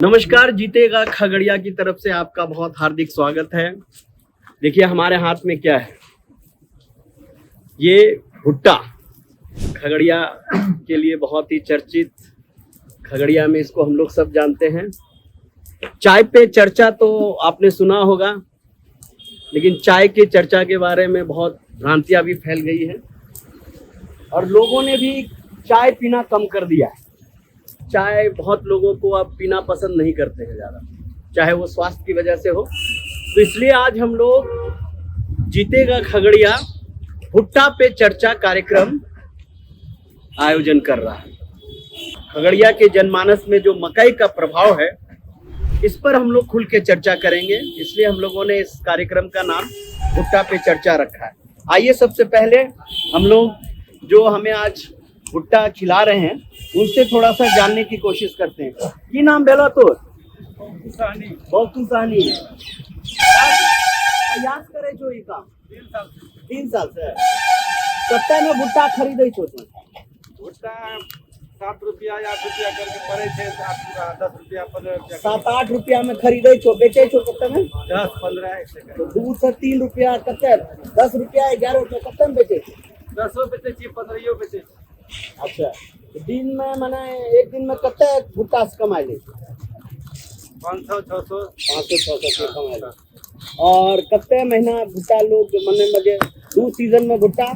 नमस्कार, जीतेगा खगड़िया की तरफ से आपका बहुत हार्दिक स्वागत है। देखिए हमारे हाथ में क्या है, ये भुट्टा खगड़िया के लिए बहुत ही चर्चित, खगड़िया में इसको हम लोग सब जानते हैं। चाय पे चर्चा तो आपने सुना होगा, लेकिन चाय की चर्चा के बारे में बहुत भ्रांतियां भी फैल गई है और लोगों ने भी चाय पीना कम कर दिया है। चाय बहुत लोगों को अब पीना पसंद नहीं करते हैं ज़्यादा, चाहे वो स्वास्थ्य की वजह से हो। तो इसलिए आज हम लोग जीतेगा खगड़िया भुट्टा पे चर्चा कार्यक्रम आयोजन कर रहा है। खगड़िया के जनमानस में जो मकई का प्रभाव है, इस पर हम लोग खुल के चर्चा करेंगे, इसलिए हम लोगों ने इस कार्यक्रम का नाम भुट्टा पे चर्चा रखा है। आइए सबसे पहले हम लोग जो हमें आज भुट्टा खिला रहे हैं उनसे थोड़ा सा जानने की कोशिश करते हैं। की नाम बेलो तो बहुत साहनी प्रयास करे जो ई काम 3 साल से कत्ते में भुट्टा खरीदे छो? भुट्टा 7 रुपया 8 रुपया करके पड़े थे, 10 रुपया 15 रुपया 7-8 रुपया में खरीदे छो, बेचे छो कत्ते में? 10-15 ऐसे तो 2 से 3 रुपया कत्ते, 10 रुपया 11 रुपया कत्ते में बेचे? 10 बेचे छी, 15 बेचे। अच्छा, तो दिन में माने एक दिन में कत्ते भुट्टा से कमाई ले? 500-600 500-600 कमाई ले। और कत्ते महीना भुट्टा लोग मने मजे 2 सीजन में भुट्टा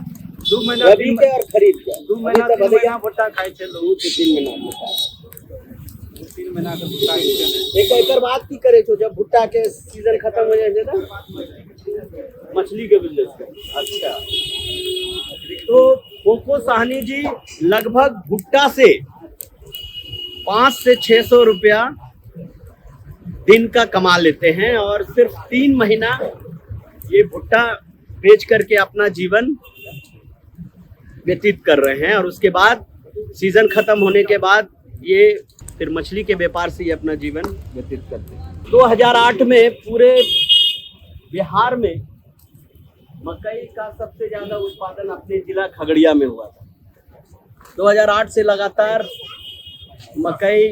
2 महीना रबी के और खरीद के 2 महीना 3 महीना भुट्टा खाए थे लोग। 2 से 3 महीना भुट्टा, 2-3 महीना का भुट्टा एक एकर बात की करे छो जब भुट्टा के सीजन खत्म हो जाए ना? मछली के बिजनेस का। अच्छा, तो कोको साहनी जी लगभग भुट्टा से 500 से 600 रुपया दिन का कमा लेते हैं और सिर्फ 3 महीना ये भुट्टा बेच करके अपना जीवन व्यतीत कर रहे हैं और उसके बाद सीजन खत्म होने के बाद ये फिर मछली के व्यापार से ये अपना जीवन व्यतीत करते हैं। 2008 में पूरे बिहार में मकई का सबसे ज्यादा उत्पादन अपने जिला खगड़िया में हुआ था। 2008 से लगातार मकई,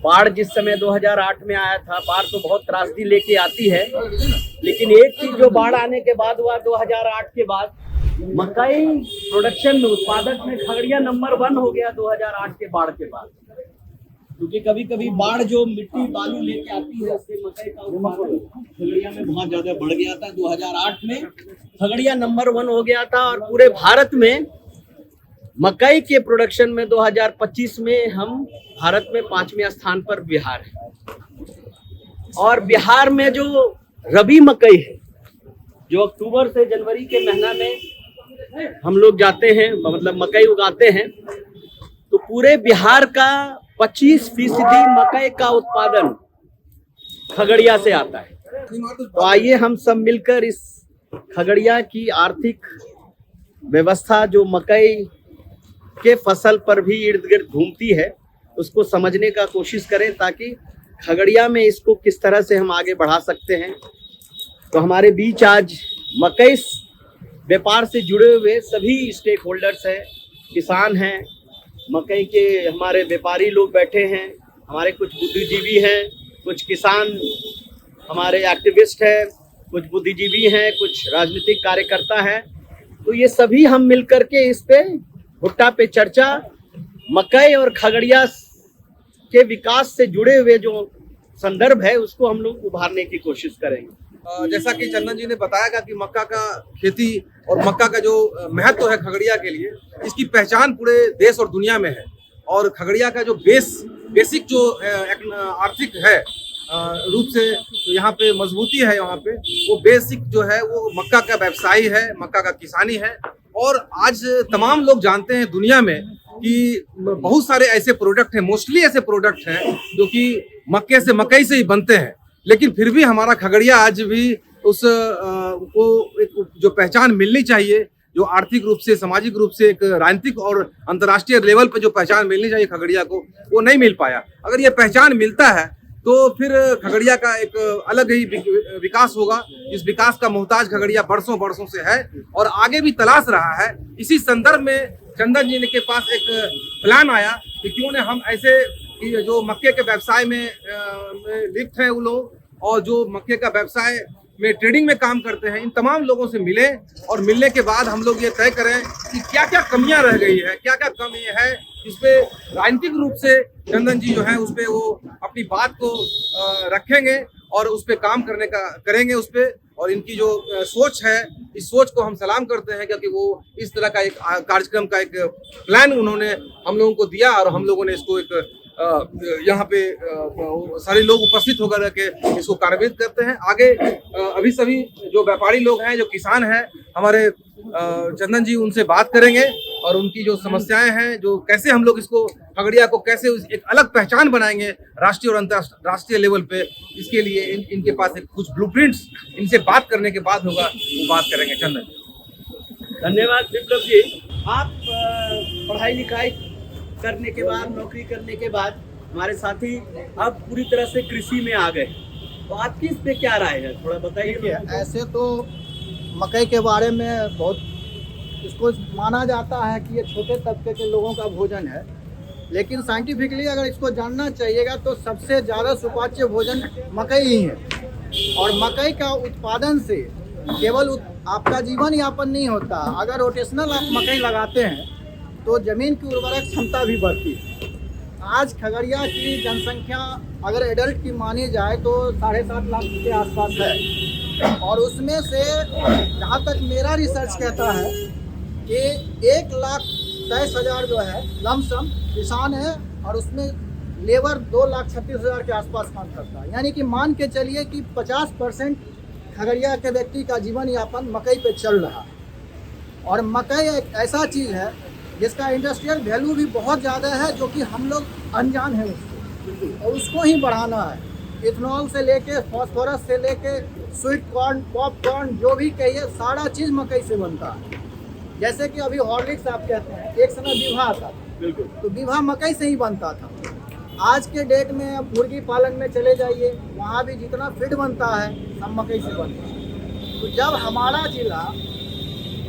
बाढ़ जिस समय 2008 में आया था, बाढ़ तो बहुत त्रासदी लेके आती है, लेकिन एक चीज जो बाढ़ आने के बाद हुआ 2008 के बाद, मकई प्रोडक्शन में, उत्पादक में खगड़िया नंबर 1 हो गया 2008 के बाढ़ के बाद। क्योंकि कभी कभी बाढ़ जो मिट्टी बालू लेके आती है, उससे मकई का उत्पादन खगड़िया में बहुत ज्यादा बढ़ गया था। 2008 में खगड़िया नंबर 1 हो गया था और पूरे भारत में मकई के प्रोडक्शन में 2025 में हम भारत में 5वें स्थान पर बिहार है। और बिहार में जो रबी मकई है, जो अक्टूबर से जनवरी के महीना में हम लोग जाते हैं, मतलब मकई उगाते हैं, तो पूरे बिहार का 25% मकई का उत्पादन खगड़िया से आता है। तो आइए हम सब मिलकर इस खगड़िया की आर्थिक व्यवस्था जो मकई के फसल पर भी इर्द गिर्द घूमती है, उसको समझने का कोशिश करें, ताकि खगड़िया में इसको किस तरह से हम आगे बढ़ा सकते हैं। तो हमारे बीच आज मकई व्यापार से जुड़े हुए सभी स्टेक होल्डर्स हैं, किसान हैं, मकई के हमारे व्यापारी लोग बैठे हैं, हमारे कुछ बुद्धिजीवी हैं, कुछ किसान हमारे एक्टिविस्ट हैं, कुछ बुद्धिजीवी हैं, कुछ राजनीतिक कार्यकर्ता हैं। तो ये सभी हम मिलकर के इस पे भुट्टा पे चर्चा, मकई और खगड़िया के विकास से जुड़े हुए जो संदर्भ है उसको हम लोग उभारने की कोशिश करेंगे। जैसा कि चंदन जी ने बताया कि मक्का का खेती और मक्का का जो महत्व है खगड़िया के लिए, इसकी पहचान पूरे देश और दुनिया में है। और खगड़िया का जो बेसिक जो आर्थिक है रूप से तो यहाँ पे मजबूती है, यहाँ पे वो बेसिक जो है वो मक्का का व्यवसायी है, मक्का का किसानी है। और आज तमाम लोग जानते हैं दुनिया में कि बहुत सारे ऐसे प्रोडक्ट हैं, मोस्टली ऐसे प्रोडक्ट हैं जो कि मकई से ही बनते हैं, लेकिन फिर भी हमारा खगड़िया आज भी उस को एक जो पहचान मिलनी चाहिए, जो आर्थिक रूप से, सामाजिक रूप से, एक राजनीतिक और अंतर्राष्ट्रीय लेवल पर जो पहचान मिलनी चाहिए खगड़िया को, वो नहीं मिल पाया। अगर ये पहचान मिलता है तो फिर खगड़िया का एक अलग ही विकास होगा। इस विकास का मोहताज खगड़िया बरसों से है और आगे भी तलाश रहा है। इसी संदर्भ में चंदन जी के पास एक प्लान आया कि क्यों न हम ऐसे कि जो मक्के के व्यवसाय में लिप्त हैं वो लोग, और जो मक्के का व्यवसाय में ट्रेडिंग में काम करते हैं, इन तमाम लोगों से मिले और मिलने के बाद हम लोग ये तय करें कि क्या क्या कमियां रह गई है, क्या क्या कमी है, इस पे राजनीतिक रूप से चंदन जी जो है उस पे वो अपनी बात को रखेंगे और उस पे काम करेंगे उस पे। और इनकी जो सोच है, इस सोच को हम सलाम करते हैं, क्योंकि वो इस तरह का एक कार्यक्रम का एक प्लान उन्होंने हम लोगों को दिया और हम लोगों ने इसको एक यहाँ पे सारे लोग उपस्थित होकर के इसको कार्यान्वित करते हैं। आगे अभी सभी जो व्यापारी लोग हैं, जो किसान हैं, हमारे चंदन जी उनसे बात करेंगे और उनकी जो समस्याएं हैं, जो कैसे हम लोग इसको खगड़िया को कैसे एक अलग पहचान बनाएंगे राष्ट्रीय और अंतर्राष्ट्रीय लेवल पे, इसके लिए इनके पास एक कुछ ब्लूप्रिंट्स इनसे बात करने के बाद होगा, वो बात करेंगे। चंदन जी धन्यवाद। विप्लव जी, आप पढ़ाई लिखाई करने के बाद, नौकरी करने के बाद हमारे साथी अब पूरी तरह से कृषि में आ गए, तो आपकी इस पे क्या राय है, थोड़ा बताइए। ऐसे तो मकई के बारे में बहुत इसको माना जाता है कि ये छोटे तबके के लोगों का भोजन है, लेकिन साइंटिफिकली अगर इसको जानना चाहिएगा तो सबसे ज़्यादा सुपाच्य भोजन मकई ही है। और मकई का उत्पादन से केवल आपका जीवन यापन नहीं होता, अगर रोटेशनल आप मकई लगाते हैं तो ज़मीन की उर्वरक क्षमता भी बढ़ती है। आज खगड़िया की जनसंख्या अगर एडल्ट की मानी जाए तो 7.5 लाख के आसपास है, और उसमें से जहाँ तक मेरा रिसर्च कहता है कि 1,23,000 जो है लमसम किसान है, और उसमें लेबर 2,36,000 के आसपास काम करता है। यानी कि मान के चलिए कि 50% खगड़िया के व्यक्ति का जीवन यापन मकई पे चल रहा है। और मकई एक ऐसा चीज़ है जिसका इंडस्ट्रियल वैल्यू भी बहुत ज़्यादा है, जो कि हम लोग अनजान हैं उसको, और उसको ही बढ़ाना है। इथेनॉल से लेके फॉस्फोरस से लेके स्वीट कॉर्न, पॉपकॉर्न, जो भी कहिए सारा चीज़ मकई से बनता है। जैसे कि अभी हॉर्लिक्स आप कहते हैं, एक समय विवाह आता था, बिल्कुल, तो विवाह मकई से ही बनता था। आज के डेट में मुर्गी पालन में चले जाइए, वहाँ भी जितना फीड बनता है सब मकई से बनता है। तो जब हमारा जिला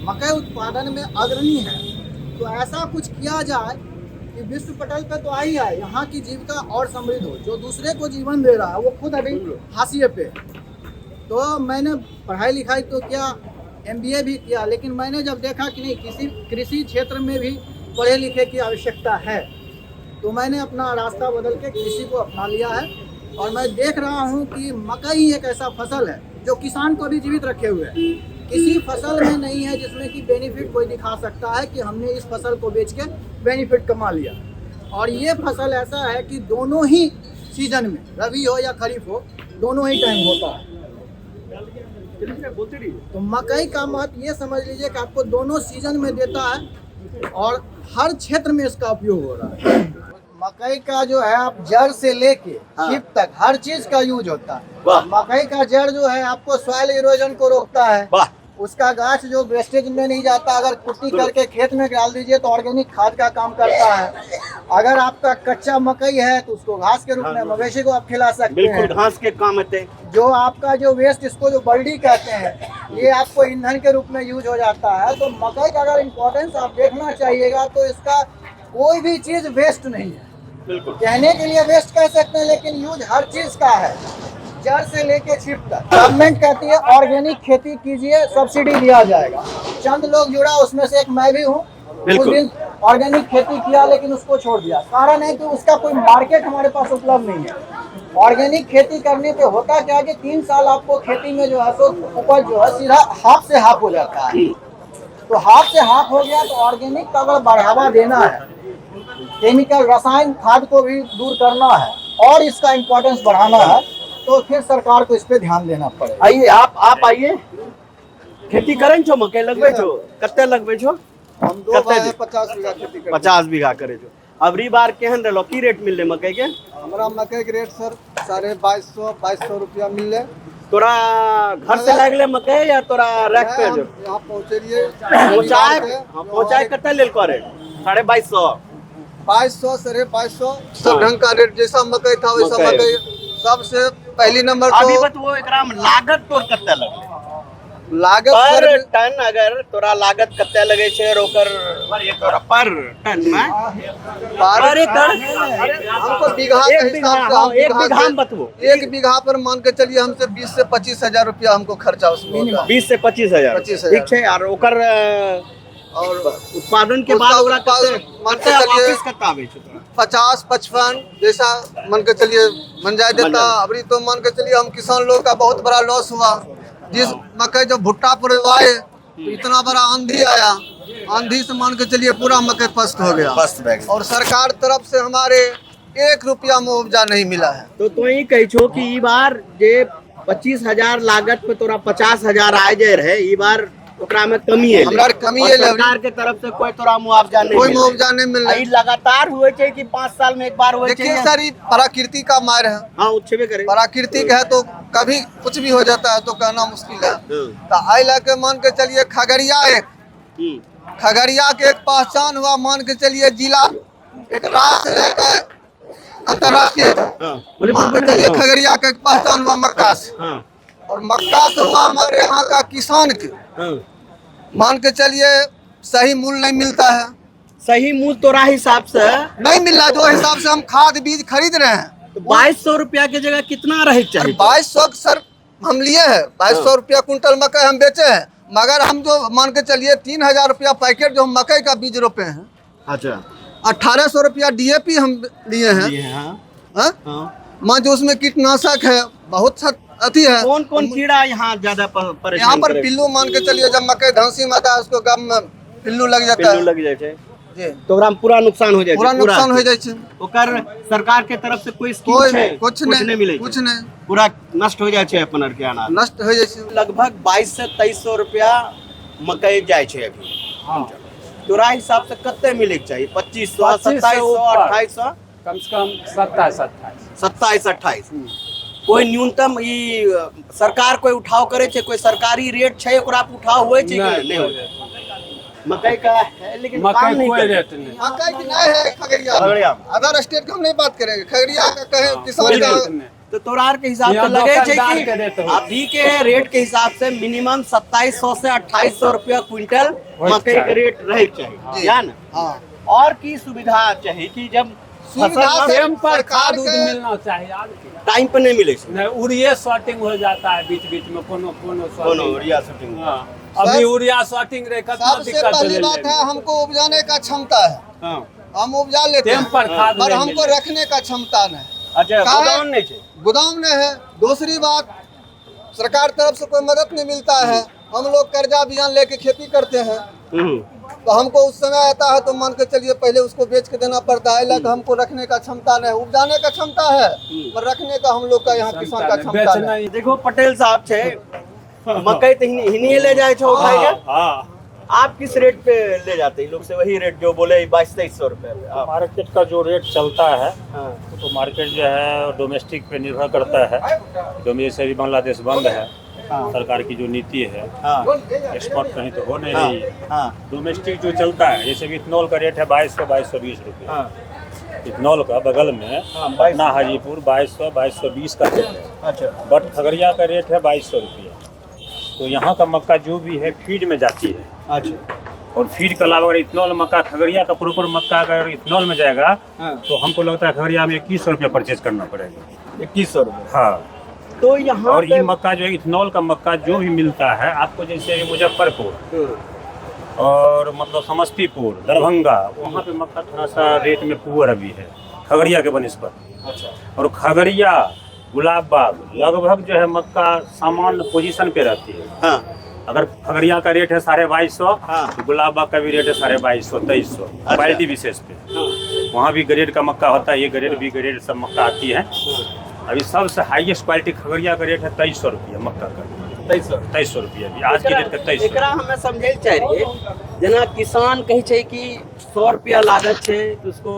मकई उत्पादन में अग्रणी है तो ऐसा कुछ किया जाए कि विश्व पटल पे तो आई है, यहाँ की जीविका और समृद्ध हो। जो दूसरे को जीवन दे रहा है वो खुद अभी हाशिए पे। तो मैंने पढ़ाई लिखाई तो किया, MBA भी किया, लेकिन मैंने जब देखा कि नहीं, किसी कृषि क्षेत्र में भी पढ़े लिखे की आवश्यकता है, तो मैंने अपना रास्ता बदल के कृषि को अपना लिया है। और मैं देख रहा हूँ कि मकई एक ऐसा फसल है जो किसान को भी जीवित रखे हुए है। किसी फसल में नहीं है जिसमें कि बेनिफिट कोई दिखा सकता है कि हमने इस फसल को बेच के बेनिफिट कमा लिया। और ये फसल ऐसा है कि दोनों ही सीजन में, रबी हो या खरीफ हो, दोनों ही टाइम होता है। तो मकई का महत्व ये समझ लीजिए कि आपको दोनों सीजन में देता है और हर क्षेत्र में इसका उपयोग हो रहा है। मकई का जो है आप जड़ से लेके छिप तक हर चीज का यूज होता है। मकई का जड़ जो है आपको सॉइल इरोजन को रोकता है। उसका गाछ जो वेस्टेज में नहीं जाता, अगर कुट्टी करके खेत में डाल दीजिए तो ऑर्गेनिक खाद का काम करता है। अगर आपका कच्चा मकई है तो उसको घास के रूप में मवेशी को आप खिला सकते हैं, घास के काम आते हैं। जो आपका जो वेस्ट, इसको जो बल्डी कहते हैं, ये आपको ईंधन के रूप में यूज हो जाता है। तो मकई का अगर इम्पोर्टेंस आप देखना चाहिएगा तो इसका कोई भी चीज वेस्ट नहीं है। कहने के लिए वेस्ट कह सकते हैं, लेकिन यूज हर चीज का है, जड़ से लेके छिप तक। गवर्नमेंट कहती है ऑर्गेनिक खेती कीजिए, सब्सिडी दिया जाएगा। चंद लोग जुड़ा, उसमें से एक मैं भी हूँ। कुछ दिन ऑर्गेनिक खेती किया लेकिन उसको छोड़ दिया। कारण है कि उसका कोई मार्केट हमारे पास उपलब्ध नहीं है। ऑर्गेनिक खेती करने पे होता क्या कि 3 साल आपको खेती में जो है तो उपज जो है सीधा हाफ से हाफ हो जाता है। तो हाफ से हाफ हो गया तो ऑर्गेनिक का अगर बढ़ावा देना है, केमिकल रसायन खाद को भी दूर करना है और इसका इम्पोर्टेंस बढ़ाना है, तो फिर सरकार को इस पे ध्यान देना पड़ेगा। आइए आप आइए, खेती करें छो, मकई लगबे छो, कत्ते लगबे छो? हम 50 बीघा खेती करते 50 बीघा करे छो। अबरी बार केहन रहलो, की रेट मिलले मकई के? हमारा मकई के रेट सर 2250 रुपया मिलले। तोरा घर से लागले मकई या तोरा रख पे जो यहाँ पहुँचे पहुँचाए कत्ते लेल करे? 2250 2200 2250 सब ढंग का रेट। जैसा मकई था वैसा मकई। सबसे पहली नंबर अभी बत वो एकरा में लागत तोर कत्ते लगले? लागत पर सर टन अगर तोरा लागत कते लगे छे और ओकर तोरा पर टन में पर एकड़ हमको बीघा के एक बीघा, हिसाब से हाँ, एक बीघा में बतबो। एक बीघा पर मान के चलिए हमसे 20 से 25 हजार रुपया हमको खर्चा उसमें होता है। 20 से 25,000 25,000। ठीक छे यार ओकर और उत्पादन के उसका बाद ओकरा उत्पादन कते मान के कते चलिए वापस कते आवे छे तोरा 50-55 जैसा मान के चलिए मन जाए मन देता। जाए। अभी तो मान के चलिए हम किसान लोग का बहुत बड़ा लॉस हुआ। जिस मकई जब भुट्टा पर आए तो इतना बड़ा आंधी आया, आंधी से मान के चलिए पूरा मकई पस्त हो गया। फर्स्ट बैग और सरकार तरफ से हमारे 1 रुपया मुआवजा नहीं मिला है। तो ही कही छो कि ई बार जे 25,000 लागत पे तोरा 50,000 आए जे रहे ई बार ओकरा में कमी है हमरा कमी और है सरकार के तरफ से कोई तोरा मुआवजा नहीं कोई मिले। मुआवजा नहीं मिल रहा ई लगातार हुए छे कि 5 साल में एक बार हुए छे देखिए सर, ये प्रकृति का मार है। हां उछबे करे प्राकृतिक है तो कभी कुछ भी हो जाता है तो कहना मुश्किल है। हम्म, तो आई लाके मान के चलिए खगड़िया खगड़िया के एक पहचान हुआ। मान के चलिए जिला एक राष्ट्र से लेकर अंतर्राष्ट्रीय मान के चलिए खगड़िया का एक पहचान हुआ मक्का से। हां और मक्का से हुआ हमारे यहाँ का किसान के हां मान के चलिए सही मूल्य नहीं मिलता है। सही मूल्य तोरा हिसाब से नहीं मिल रहा है। जो हिसाब से हम खाद बीज खरीद रहे हैं तो 2200 रुपया के जगह कितना रहे चाहिए 2200 सर हम लिए हैं। 2200 रुपया कुंटल मकई हम बेचे हैं। मगर हम जो मान के चलिए 3,000 रुपया पैकेट जो हम मकई का बीज रोपे हैं, अच्छा 1800 रुपया DAP हम लिए हैं। ये हां हाँ? हां मान जो उसमें कीटनाशक है बहुत अति है। कौन कौन कीड़ा यहाँ ज्यादा परेशान यहाँ पर करे? पिल्लू मान के चलिए जब मकई धंसी में आता है उसको गम में पिल्लू लग जाता पिल्लू है लग जाए छे जी। तो ओकरा में पूरा नुकसान हो जाए पूरा नुकसान हो जाए छै। ओकर सरकार के तरफ से कोई स्कीम कोई छै कुछ नहीं मिले कुछ छै? नहीं पूरा नष्ट हो जाए छे अपन अर के अनाज नष्ट हो जाए छै। लगभग 22 से 2300 रुपया मकई जाए छे अभी तोरा हिसाब से कते मिले के चाहिए 2500 2700 2800 कम से कम 27-28 27 28 कोई न्यूनतम ई सरकार कोई उठाव करे छे कोई सरकारी रेट छे ओकरा पे उठाव होए छे कि नहीं होए मकई का है लेकिन काम मकई नहीं कोई करे। रेट नहीं मकई की नहीं है खगड़िया खगड़िया में। अदर स्टेट की हम नहीं बात करेंगे। खगड़िया का कहे किसान कोई का रेट नहीं। तो तोरार के हिसाब से यहाँ लगे छे दुकानदार के रेट कि होगा। अभी के रेट के हिसाब से मिनिमम 2700 से 2800 रुपया क्विंटल होइक मकई के चाहिए। रेट रहे चाहिए जी। या ना हाँ और की सुविधा चाहिए कि जब सुविधा फसल टाइम पर सरकार खाद उद के- मिलना चाहिए यार टाइम पे नहीं मिले छे नहीं यूरिया शॉर्टिंग हो जाता है बीच बीच में कोनो कोनो shorting। यूरिया शूटिंग हाँ, अभी यूरिया शॉर्टिंग रहे कितना सबसे दिक्कत पहली है बात है हमको उपजाने का क्षमता है। हां हम उपजा लेते टाइम हैं पर खाद पर नहीं हमको मिले। रखने का क्षमता नहीं। अच्छा कहाँ है? गोदाम नहीं छे गोदाम में है। दूसरी बात सरकार तरफ से कोई मदद नहीं मिलता है। हम लोग कर्जा बियान लेके खेती करते हैं तो हमको उस समय आता है तो मान के चलिए पहले उसको बेच के देना पड़ता है। लाख हमको रखने का क्षमता नहीं। उपजाने का क्षमता है पर रखने का हम लोग का यहाँ किसान का क्षमता बेचना नहीं। ही देखो पटेल साहब छे मकई तो हिनी ले जाए छे उठाई के हाँ आप किस रेट पे ले जाते हैं लोग से वही रेट जो बोले 2200-2300 रुपए पे आप मार्केट का जो रेट चलता है हाँ तो मार्केट जो है डोमेस्टिक पे निर्भर करता है। जैसे भी बांग्लादेश बंद है, सरकार की जो नीति है हाँ एक्सपोर्ट कहीं तो हो नहीं हाँ रही है। हाँ डोमेस्टिक जो चलता है जैसे भी इथनॉल का रेट है 2200-2220 रुपये। हाँ इथनॉल का बगल में हाँ, पटना हाजीपुर 2200-2220 का रेट है, अच्छा बट खगड़िया का रेट है 2200 रुपये। तो यहाँ का मक्का जो भी है फीड में जाती है अच्छा और फीड के अलावा अगर इथनॉल मक्का खगड़िया का प्रॉपर मक्का अगर इथनॉल में जाएगा हाँ तो हमको लगता है खगड़िया में 2100 रुपया परचेज करना पड़ेगा। 2100 रुपए हाँ तो यहाँ और पे ये मक्का जो है इथनॉल का मक्का जो भी मिलता है आपको जैसे मुजफ्फरपुर और मतलब समस्तीपुर दरभंगा वहाँ पे मक्का थोड़ा सा रेट में पुअर अभी है खगड़िया के बनिस्बत। अच्छा और खगड़िया गुलाबबाग लगभग जो है मक्का सामान्य पोजीशन पे रहती है। हाँ अगर खगड़िया का रेट है 2250 हाँ। तो गुलाबबाग का भी रेट है 2250-2300 क्वालिटी विशेष पे। वहाँ भी ग्रेड का मक्का होता है, ये ग्रेड भी ग्रेड सब मक्का आती है। अभी सबसे हाईएस्ट क्वालिटी खगड़िया का रेट है 2300 रुपया मक्का का। 2300 रुपया भी आज की डेट का 2300। एकरा हमें समझे चाहिए जना किसान कहे छे कि 100 रुपया लागत छे तो उसको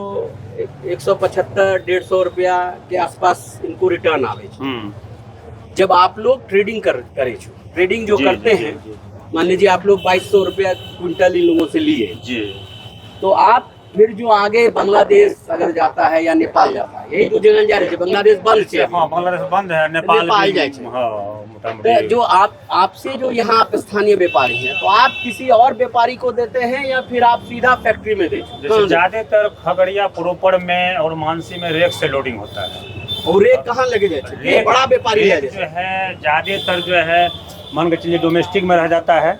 175-150 रुपया के आसपास इनको रिटर्न आवे छे। जब आप लोग ट्रेडिंग करे छो ट्रेडिंग जो जी, करते जी, हैं जी, मान लीजिए आप लोग 2200 रुपया क्विंटल इन लोगों से लिए जी तो आप फिर जो आगे बांग्लादेश अगर जाता है या नेपाल जाता है यही दो जगह जा रहे थे बांग्लादेश बंद छे हाँ बांग्लादेश बंद है, नेपाल नेपाल भी- जाए छे। हाँ छोटा तो मोटी। जो आपसे जो यहाँ आप स्थानीय व्यापारी हैं, तो आप किसी और व्यापारी को देते हैं या फिर आप सीधा फैक्ट्री में देते जैसे हैं? ज्यादातर खगड़िया प्रोपर में और मानसी में रेक से लोडिंग होता है। और रेक कहाँ लगे जाते हैं? ये बड़ा व्यापारी है रेक जैसे। जो है ज्यादातर जो है मान के चलिए डोमेस्टिक में रह जाता है,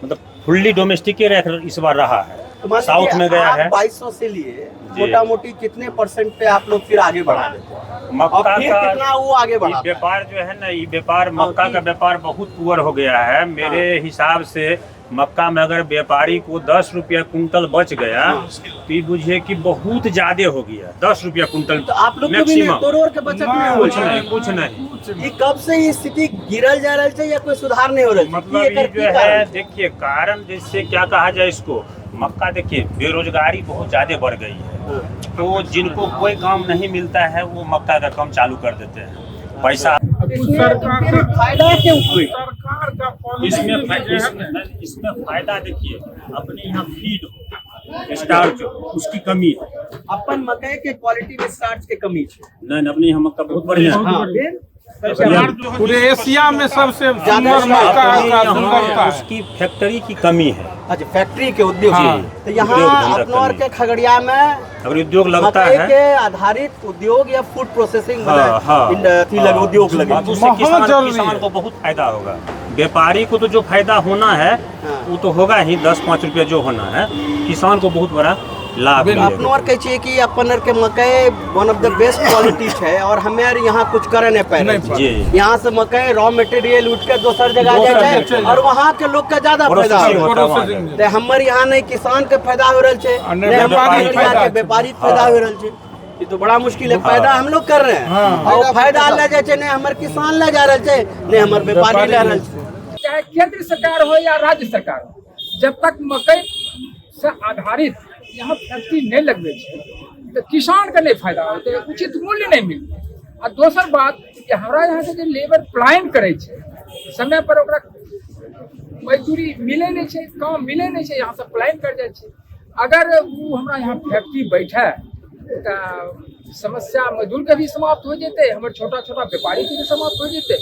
मतलब फुल्ली डोमेस्टिक ही रेक इस बार रहा है, तो मान साउथ लीजिए में गया आप है। 2200 से लिए मोटा मोटी कितने % पे आप लोग फिर आगे बढ़ा देते हैं? और मक्का फिर का कितना वो आगे ये बढ़ा? व्यापार जो है ना, ये व्यापार मक्का का व्यापार बहुत पुअर हो गया है मेरे हिसाब से। मक्का में अगर व्यापारी को 10 रुपया कुंटल बच गया तो ये बुझिए कि बहुत ज्यादा हो गया। 10 रुपया कुंटल तो आप लोग को भी मैक्सिमम, करोड़ के बचत में हो कुछ नहीं कुछ नहीं। ये कब से ये स्थिति गिरल जा रही है या कोई सुधार नहीं हो रहा है? मतलब ये जो है देखिए कारण जैसे क्या कहा जाए इसको, मक्का देखिए बेरोजगारी बहुत ज्यादा बढ़ गई है, तो जिनको कोई काम नहीं मिलता है वो मक्का का काम चालू कर देते हैं। पैसा फायदा क्यों हुई? इसमें फायदा देखिए, अपने यहाँ फीड हो स्टार्च उसकी कमी है। अपन मकई के क्वालिटी में स्टार्च के कमी है। नहीं अपने यहाँ मक्का बहुत बढ़िया है। हाँ, फिर पूरे एशिया में सबसे ज्यादा सुंदर मक्का अपने का यहाँ सुंदरता है। उसकी फैक्ट्री की कमी है। अच्छा, फैक्ट्री के उद्योग हाँ। तो यहाँ उद्योग धंधा अपनौर कमी। के खगड़िया में अगर उद्योग लगता मकई है के आधारित उद्योग या फूड प्रोसेसिंग उद्योग लगे। अब उससे बहुत जरूरी किसान है। को बहुत फायदा होगा। व्यापारी को तो जो फायदा होना है वो तो होगा ही, 10-5 रुपया जो होना है, किसान को बहुत बड़ा लाभ मिलेगा। अपनौर कहे छिए कि अपन के मकई one of the best quality है और हमें यहाँ कुछ करे नहीं पाए। जी यहाँ से मकई रॉ मटेरियल उठ के दोसर जगह जाए छै और वहाँ के लोग का ज्यादा फायदा हो प्रोसेसिंग होता है वहाँ प्रोसेसिंग पे। ते हमर यहाँ नहीं किसान के फायदा हो रहा है, और नहीं नहीं हमारे व्यापारी यहाँ फायदा के है। व्यापारी फायदा हो रहा है। ये तो बड़ा मुश्किल है। फायदा हम लोग कर रहे हैं हाँ। और फायदा ले जाए छै, नहीं हमारे किसान ले जा रहे है, नहीं हमारे व्यापारी ले रहे है। चाहे केंद्र सरकार हो या राज्य सरकार हो, जब तक मकई से आधारित यहाँ फैक्ट्री नहीं लगबे तो किसान के नहीं फायदा होते, उचित मूल्य नहीं मिलते। आ दोसर बात कि हमारा यहाँ के जो लेबर प्लान करे छे, समय पर ओकरा मजदूरी मिले नहीं छे, काम मिले नहीं छे, यहाँ से प्लान कर जाए छे। अगर वो हमारा यहाँ फैक्ट्री बैठे तो समस्या मजदूर के भी समाप्त हो जेते, हमारे छोटा छोटा व्यापारी के भी समाप्त हो जेते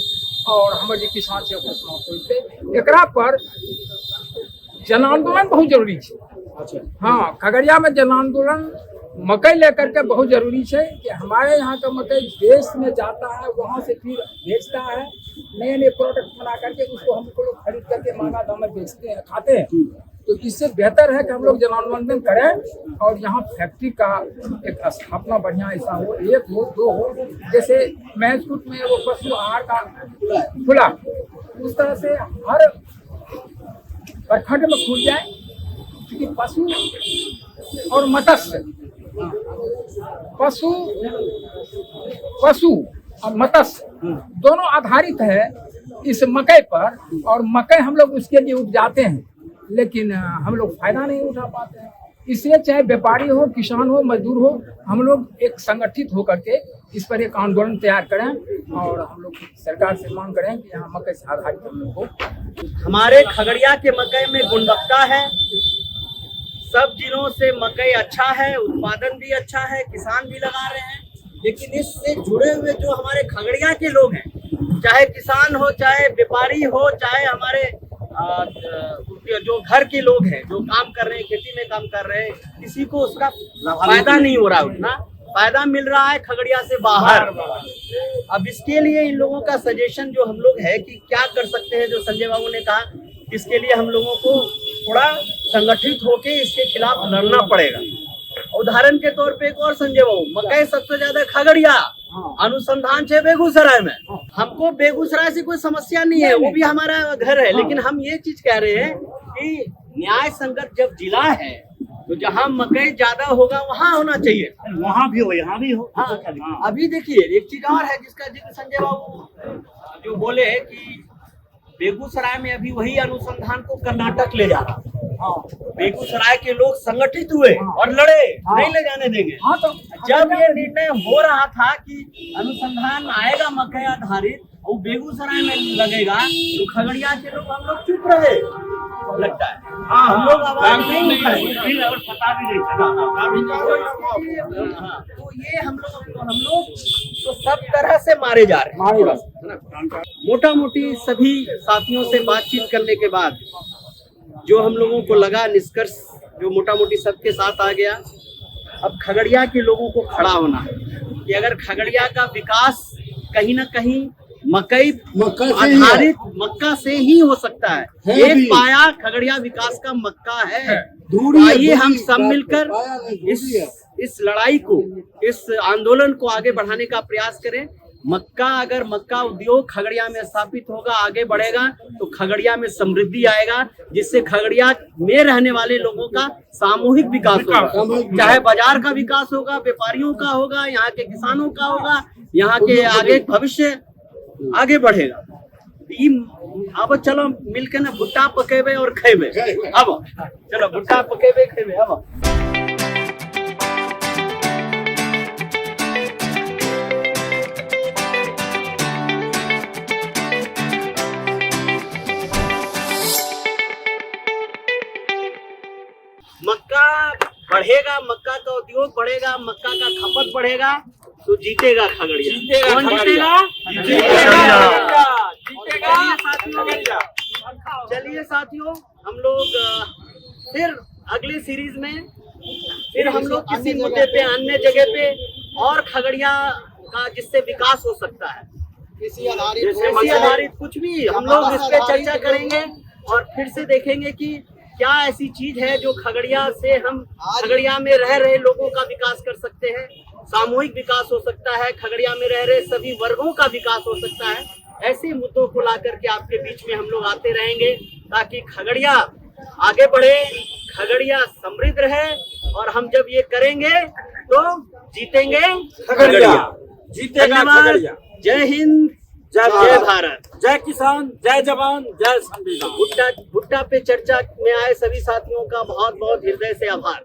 और हमारे जो किसान छे ओकरो समाप्त हो जेते। एकरा पर जन आंदोलन बहुत जरूरी है। हाँ, खगड़िया में जन आंदोलन मकई लेकर के बहुत जरूरी है कि हमारे यहाँ का मकई देश में जाता है, वहाँ से फिर बेचता है, नए नए प्रोडक्ट बना करके उसको हम लोग खरीद करके महंगा दाम में बेचते हैं, खाते हैं। तो इससे बेहतर है कि हम लोग जन आंदोलन करें और यहाँ फैक्ट्री का एक स्थापना बढ़िया ऐसा हो, 1 हो 2 हो। जैसे महसूट में वो पशु आहार का खुला, उस तरह से हर प्रखंड में खुल जाए, क्योंकि पशु और मत्स्य, पशु और मत्स्य दोनों आधारित है इस मकई पर, और मकई हम लोग उसके लिए उपजाते हैं, लेकिन हम लोग फायदा नहीं उठा पाते हैं। इसलिए चाहे व्यापारी हो, किसान हो, मजदूर हो, हम लोग एक संगठित होकर के इस पर एक आंदोलन तैयार करें और हम लोग सरकार से मांग करें कि यहाँ मकई से आधारित हम लोग को। हमारे खगड़िया के मकई में गुणवत्ता है, सब जिलों से मकई अच्छा है, उत्पादन भी अच्छा है, किसान भी लगा रहे हैं। लेकिन इससे जुड़े हुए जो हमारे खगड़िया के लोग हैं, चाहे किसान हो, चाहे व्यापारी हो, चाहे हमारे जो घर के लोग हैं जो काम कर रहे हैं, खेती में काम कर रहे हैं, किसी को उसका फायदा नहीं हो रहा है। उतना फायदा मिल रहा है खगड़िया से बाहर। अब इसके लिए इन लोगों का सजेशन जो हम लोग है कि क्या कर सकते हैं, जो संजय बाबू ने कहा, इसके लिए हम लोगों को थोड़ा संगठित होके इसके खिलाफ लड़ना पड़ेगा। उदाहरण के तौर पे एक और संजय बाबू, मकई सबसे ज्यादा खगड़िया, अनुसंधान है बेगूसराय में। हमको बेगूसराय से कोई समस्या नहीं है, वो भी हमारा घर है, लेकिन हम ये चीज कह रहे हैं कि न्याय संगत जब जिला है तो जहाँ मकई ज्यादा होगा वहाँ होना चाहिए, वहाँ भी हो, यहाँ भी हो। हाँ, अभी देखिए एक चीज और है जिसका जिक्र संजय बाबू जो बोले कि बेगूसराय में अभी वही अनुसंधान को कर्नाटक ले जा रहा। बेगूसराय के लोग संगठित हुए और लड़े, नहीं ले जाने देंगे। तो जब ये निर्णय हो रहा था कि अनुसंधान आएगा मकई आधारित और बेगूसराय में लगेगा, तो खगड़िया के लोग हम लोग चुप रहे, लगता है। हम लोग आवाज नहीं उठाए और पता भी नहीं चला। तो ये हम लोग तो सब तरह से मारे जा रहे हैं। मोटा मोटी सभी साथियों से बातचीत करने के बाद जो हम लोगों को लगा निष्कर्ष जो मोटा मोटी सबके साथ आ गया, अब खगड़िया के लोगों को खड़ा होना है कि अगर खगड़िया का विकास कहीं ना कहीं मकई आधारित मक्का से ही हो सकता है। एक पाया खगड़िया विकास का मक्का है। आइए हम सब मिलकर इस लड़ाई को, इस आंदोलन को आगे बढ़ाने का प्रयास करें। अगर मक्का उद्योग खगड़िया में स्थापित होगा, आगे बढ़ेगा, तो खगड़िया में समृद्धि आएगा, जिससे खगड़िया में रहने वाले लोगों का सामूहिक विकास होगा। चाहे बाजार का विकास होगा, व्यापारियों का होगा, यहाँ के किसानों का होगा, यहाँ के आगे भविष्य आगे बढ़ेगा। अब चलो मिलकर ना भुट्टा पकेबे और खेबे। अब चलो भुट्टा पकेबे खेबे। अब मक्का बढ़ेगा, मक्का का उद्योग बढ़ेगा, मक्का का खपत बढ़ेगा, तो जीतेगा खगड़िया। कौन जीतेगा? जीतेगा। चलिए साथियों, हम लोग फिर अगले सीरीज में फिर हम लोग किसी मुद्दे पे, अन्य जगह पे और खगड़िया का जिससे विकास हो सकता है, कृषि आधारित कुछ भी हम लोग इस पे चर्चा करेंगे और फिर से देखेंगे कि क्या ऐसी चीज है जो खगड़िया से हम खगड़िया में रह रहे लोगों का विकास कर सकते हैं, सामूहिक विकास हो सकता है, खगड़िया में रह रहे सभी वर्गों का विकास हो सकता है। ऐसे मुद्दों को ला करके आपके बीच में हम लोग आते रहेंगे ताकि खगड़िया आगे बढ़े, खगड़िया समृद्ध रहे, और हम जब ये करेंगे तो जीतेंगे खगड़िया। जीतेगा खगड़िया। जय हिंद, जय भारत, जय किसान, जय जवान, जय संविधान। भुट्टा पे चर्चा में आए सभी साथियों का बहुत बहुत हृदय से आभार।